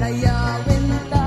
Kaya't nga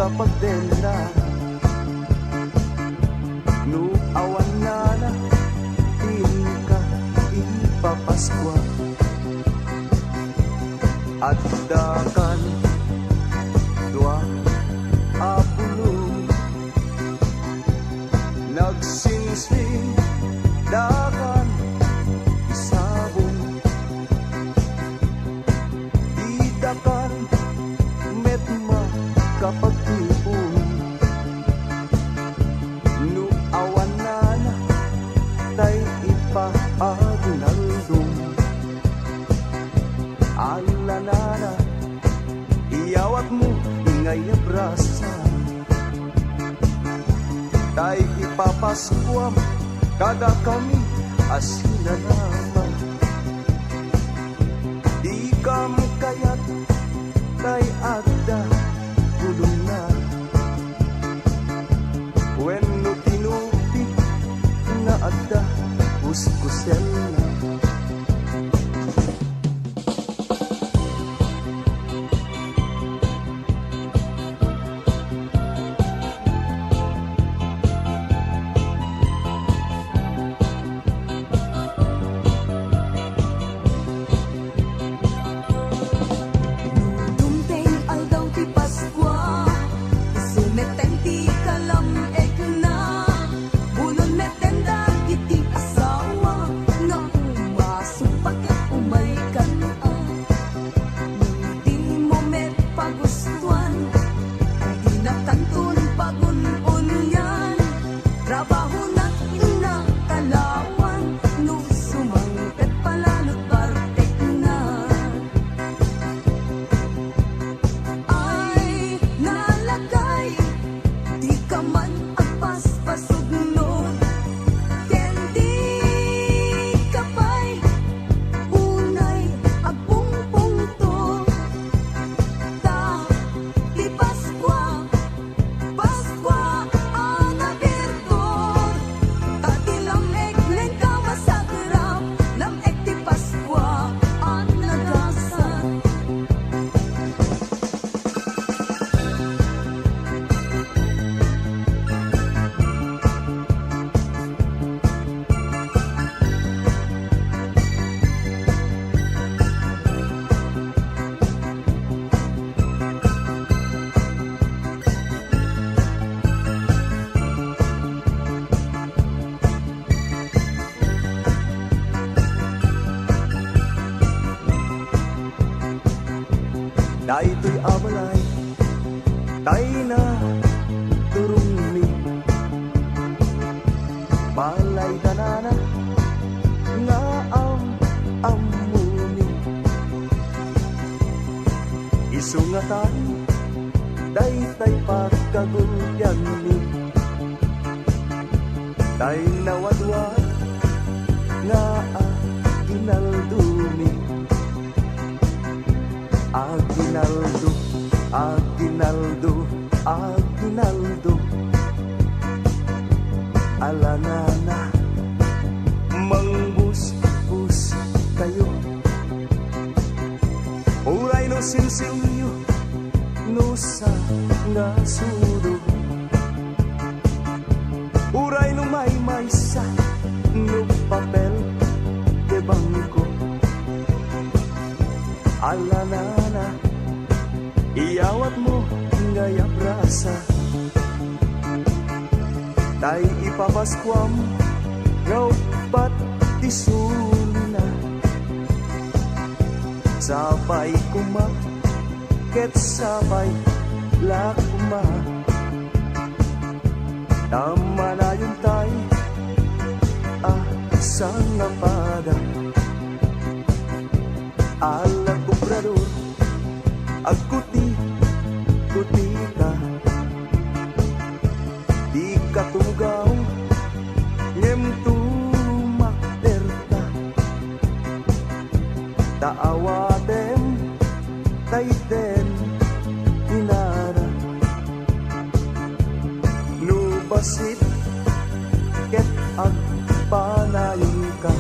kapagdela no awan na tingka ipapaskwa at dakan dua apulo nagsingsing dakan isabong didakan metma kapag tipon no awan na tay ipaagunaldong alanana iyawat mo ingay abrasa tay ipapaskwam kada kami asina naman di kam kayat tay agda gulong na when no tinupi na agda uskusel na daytoy abalay tay na turungni balay danana nga amuni isungatan daytay pagkagulyan ni tay nawadwad nga ginaldumi Aguinaldo, Aguinaldo, Aguinaldo alanana mangbus-bus kayo uray no sinsinyo no sa nga sudo uray no may sa no papel de bangko alanana iyawat mo ngaya brasa tay ipapaskwam ngaw pat tisulina sabay kumaket sabay lakuma tama na yung tay sang napada ala kubrador agkuti kutika di katugaw ngem tumakderta taawatem taiten inara nubasit ket agpanayon ka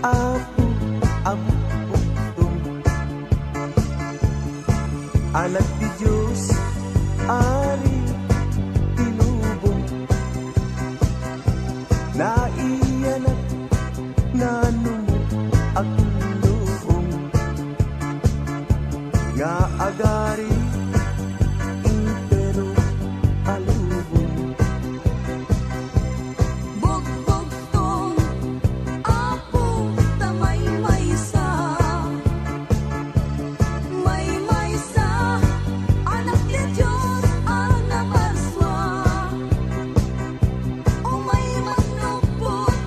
Apo ang bugtong, anak ti Diyos, ari tinubong, naiyanak nanumo ang lubong, nga agari impero alubong. Bugbugtong apo ta maymaysa, maymaysa anak ti Diyos ana marswa. O may manupot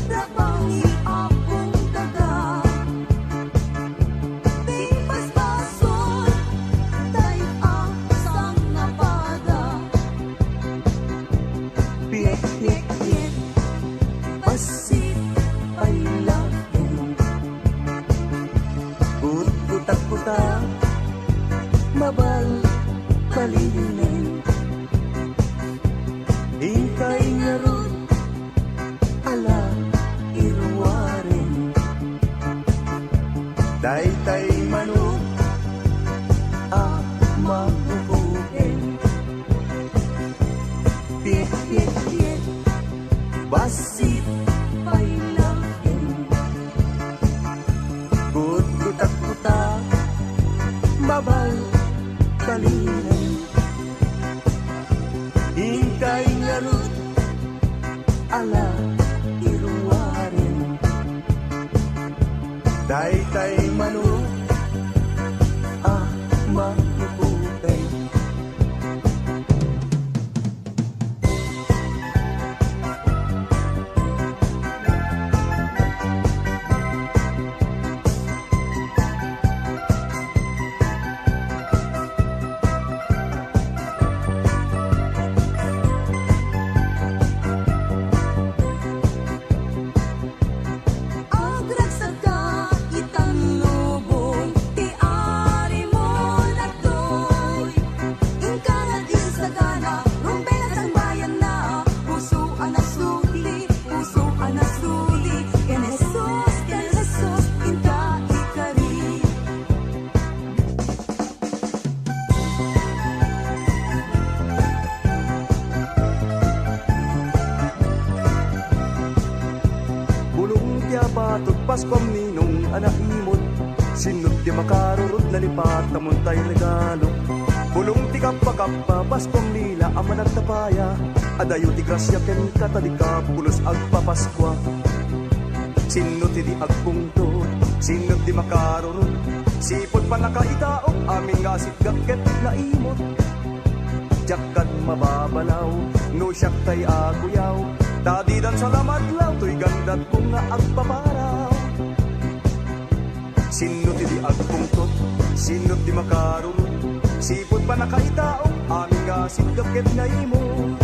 rabangi apong daga, di basbason tay asang napada. Piek, piek, Yek basit ay laki, Kutak-kutak, mabal, palinin, hintay nga ron, ala, irwarin. Tay-tay manok, mabubukin. Piek, piek, piek, basit, pailakin. kutak-kutak, mabal, palinin, hintay nga ron, ala, irwarin. Tay-tay manok, mabubukin. Agragsaka itang lubong, ti ari mo nagdoy. Ingkanga di sagana, rumbelas ang bayan na, puso ang nasuli, puso ang nasuli. Ken Jesus, inta ikari. Bulong tiya batot paskom ninong anak imot, sinod ti makarurot na lipat tamon tayo regalo. Bulong ti kappa-kappa paskom nila aman at tapaya, adayo ti grasya ken katadika pulos agpapaskwa. Sinod ti di agpungto, sinod ti makarurot, sipot pa nakaitaok aming ngasit gakket na imot. Jakad mababalaw, no siyak tay aguyaw, tadidan salamat law, to'y gandat ko nga agpaparaw. Sinot di agpungtot, sinot di makarunot, sipot pa nakaitaong, aming nga sigagket na imo.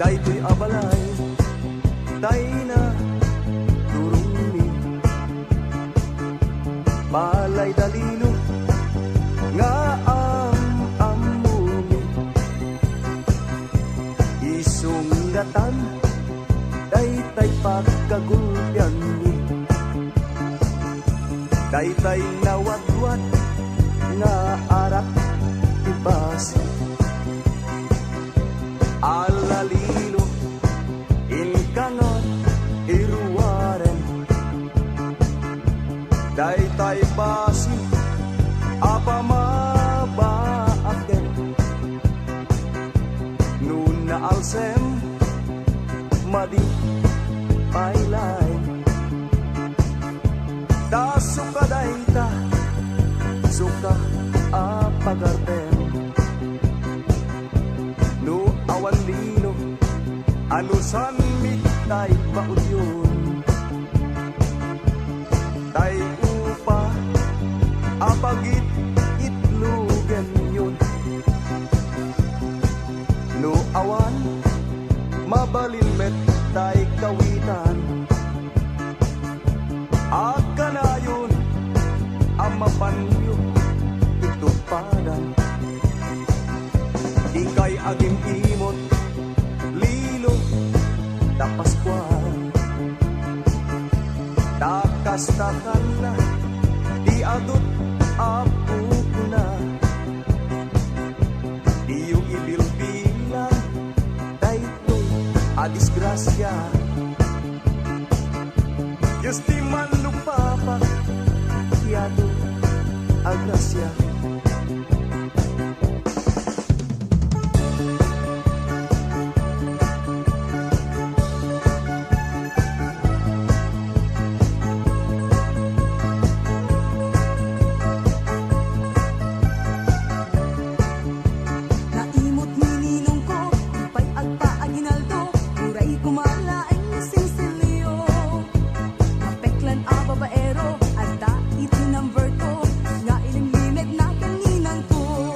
Daytoy abalay, tay na turuni, balay dalino, nga ang amumi, isunggatan, daytay pagkagulyan ni, daytay nawagwat, nga arak ibas, alalilo, inkangot, iruwaren, daytay basi, apamabaaken, nuna alsem, madi, pailay, da suka dayta, suka apagarten, no awan lino, anusan mitay baudyon, apagit itlugan yun. No awan, mabalinmet tay kawitan. Akanayon, amapanyo, itupadan. Ikay agim imot, lilo, tapaskuan. Takas-takan na, di adot apo ko na. Di yung ibilbilan, dahito a disgrasya. Diyos di man lupapak, yado a grasya. Naimot ni ninong ko, ipay agpa aginaldo, uray kumala ay sinsilyo. Napeklan a babaero, adda itinamber ko, nga ilimlimed na kaninang ko.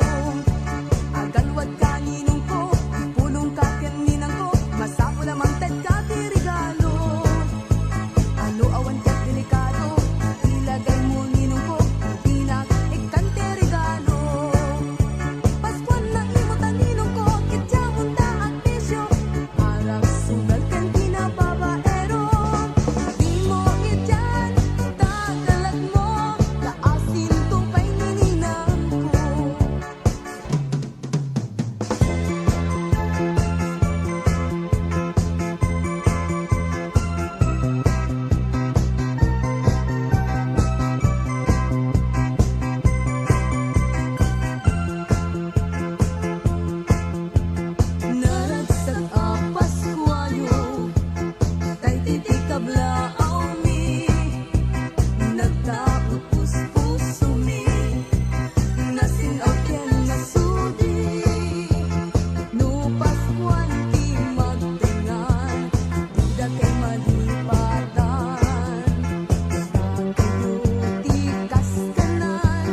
Agalwad ka ninong ko, pulong ka kaninang ko, masapo lamang ted ka ti regalo. Ano awan ka delikado, ilagay mo ninong ko, pinag ikante regalo. Paskuan na imot ang ninong ko, kitya munta ang bisyo, harap sugal kan pinababaero. Di mo ityan, tagalag mo, taasin tupay nininang ko. Naragsak a Paskuayo, tay titikab laaw mi, nagtaupos puso mi, nasinaw ken nasudi. No Paskuan ti magtingan, duda kay malipatan. Sakiyo ti kaskanan,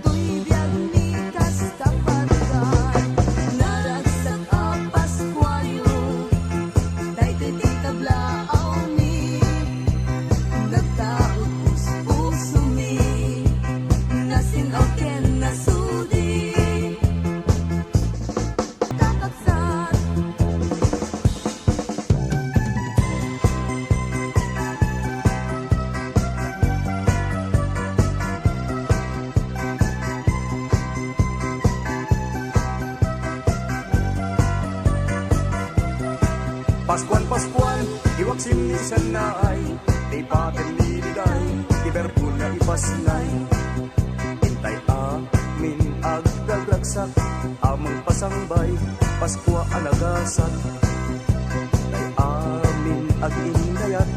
to'y biyag mi kaskapargan. Naragsak a Paskuayo, tay titikab laaw mi, nagtaupos puso mi, nasinaw ken nasudi. Kakaksak Paskuan, Paskuan, iwak simnisan na ay, di paten liligay, iberbul na ipasnay. Intay amin agdagragsak, amang pasangbay, Paskwa anagasat. Tay amin aginayat,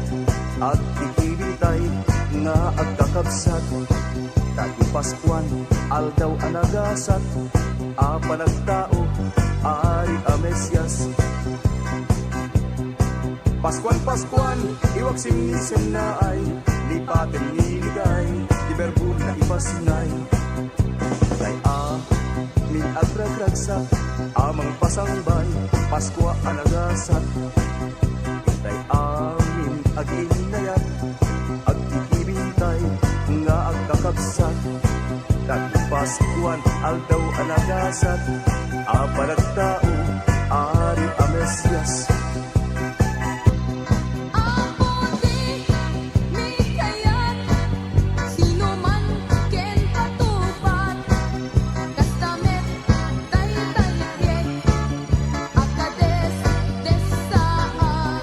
at ikibintay, nga agkakabsat. Dati Paskuan, aldaw anagasat, apanagtao, ari a Mesyas. Paskuan, Paskuan, iwak simnisen na ay, lipaten niligay, iberbul na ipasinay. Tay amin agragragsak, amang pasangbay, Paskwa anagasat. Tay amin aginayat, agkikibintay, nga agkakabsat. Dati Paskuan, aldaw anagasat, apanagtao, ari a Mesyas. aputi mi kayat, sino man ken patupat, kastamet tay talikek, akades desaan.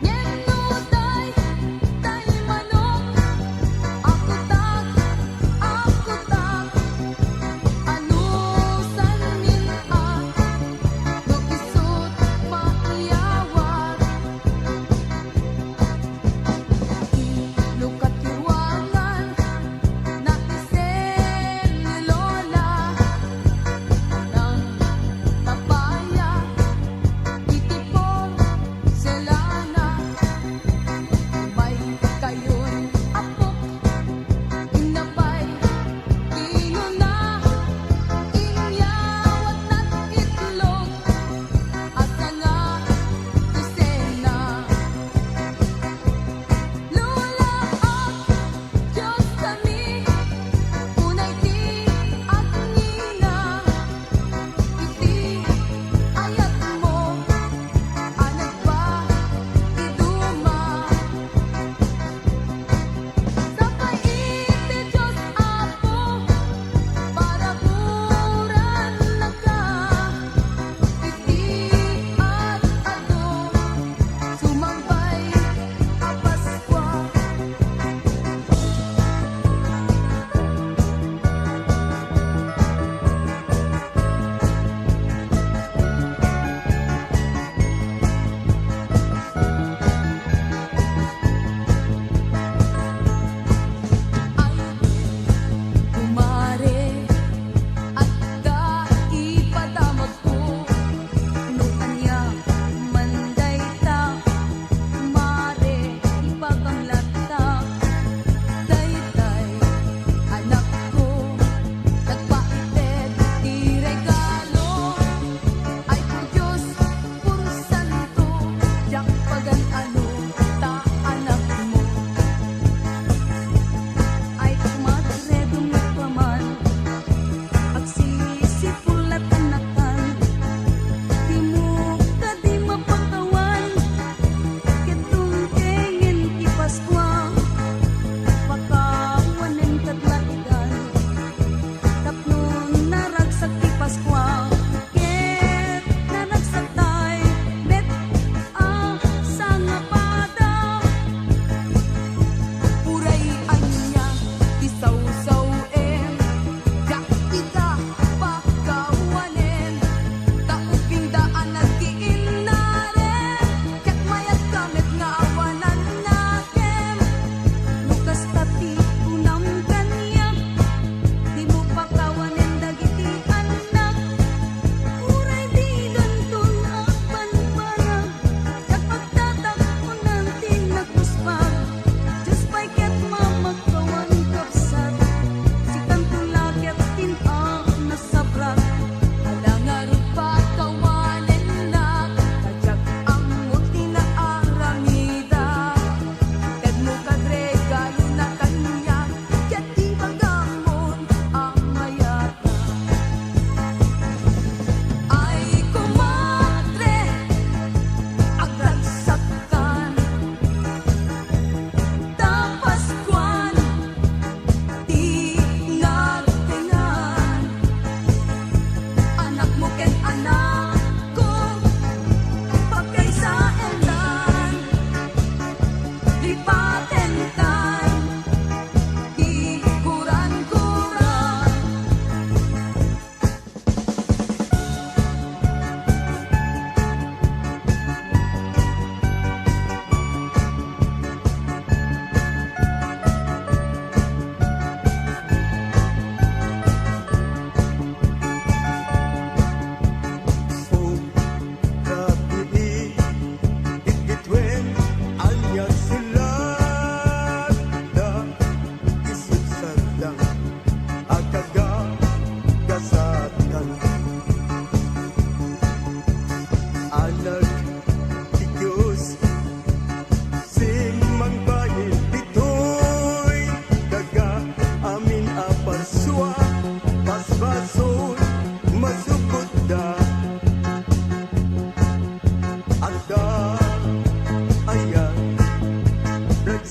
Nyeno tay manok, akutak, akutak, ano san min a, no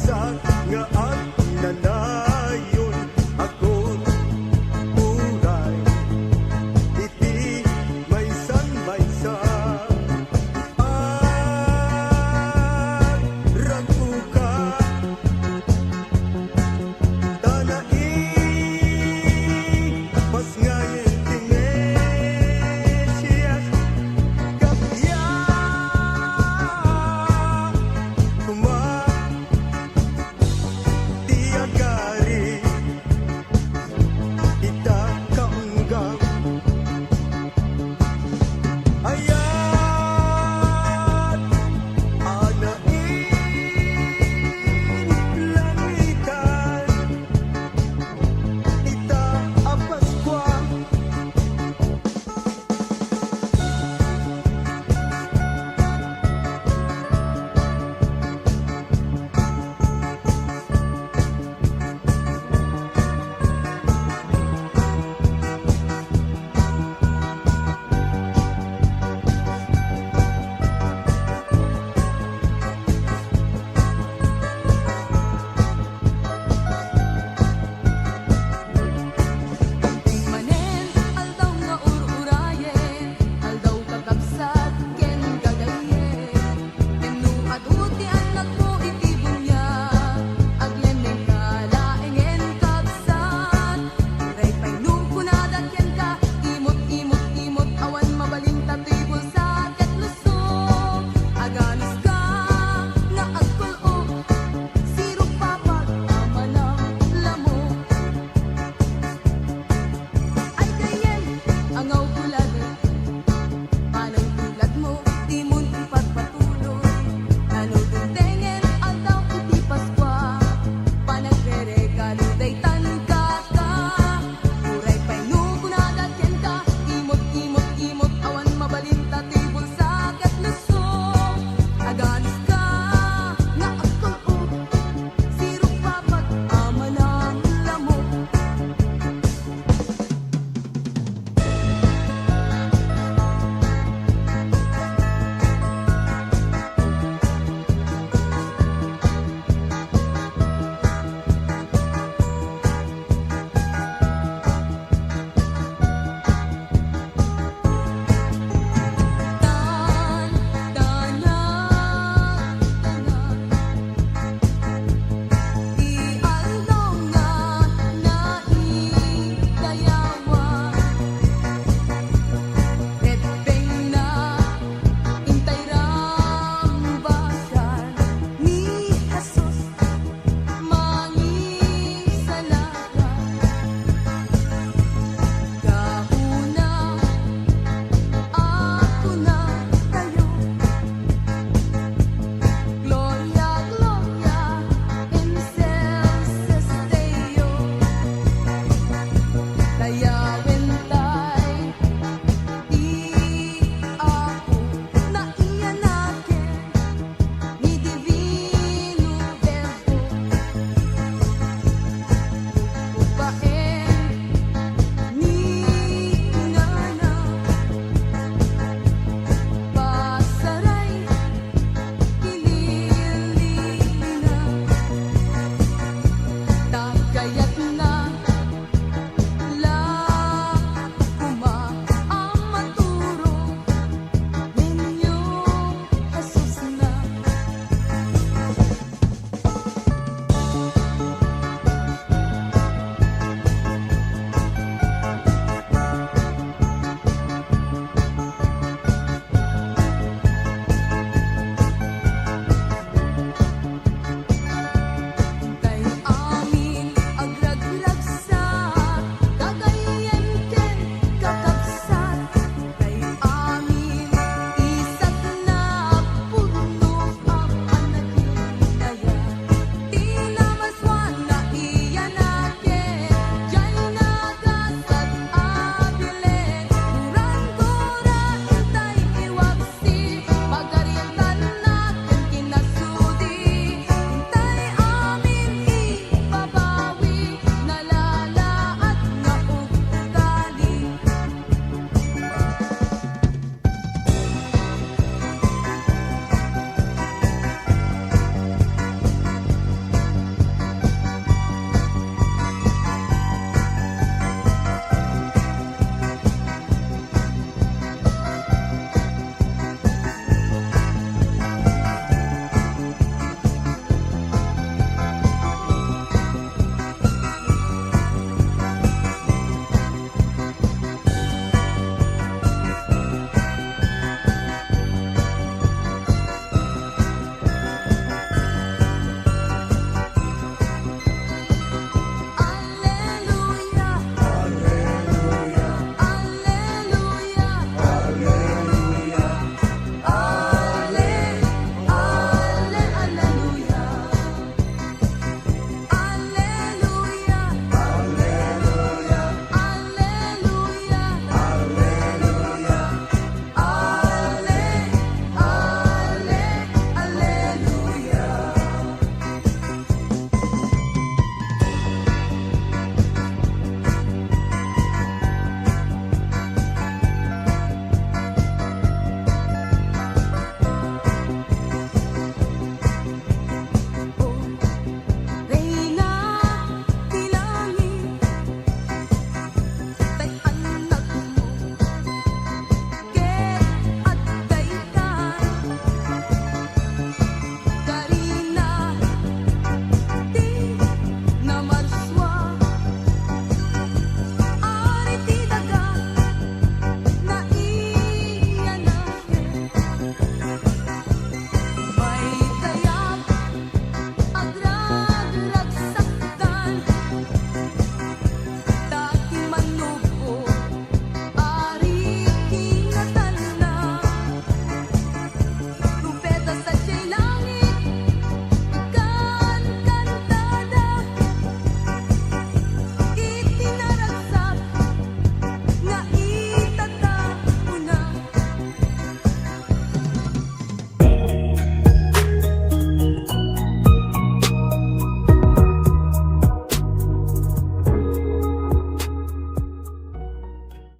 usa nga ang inanan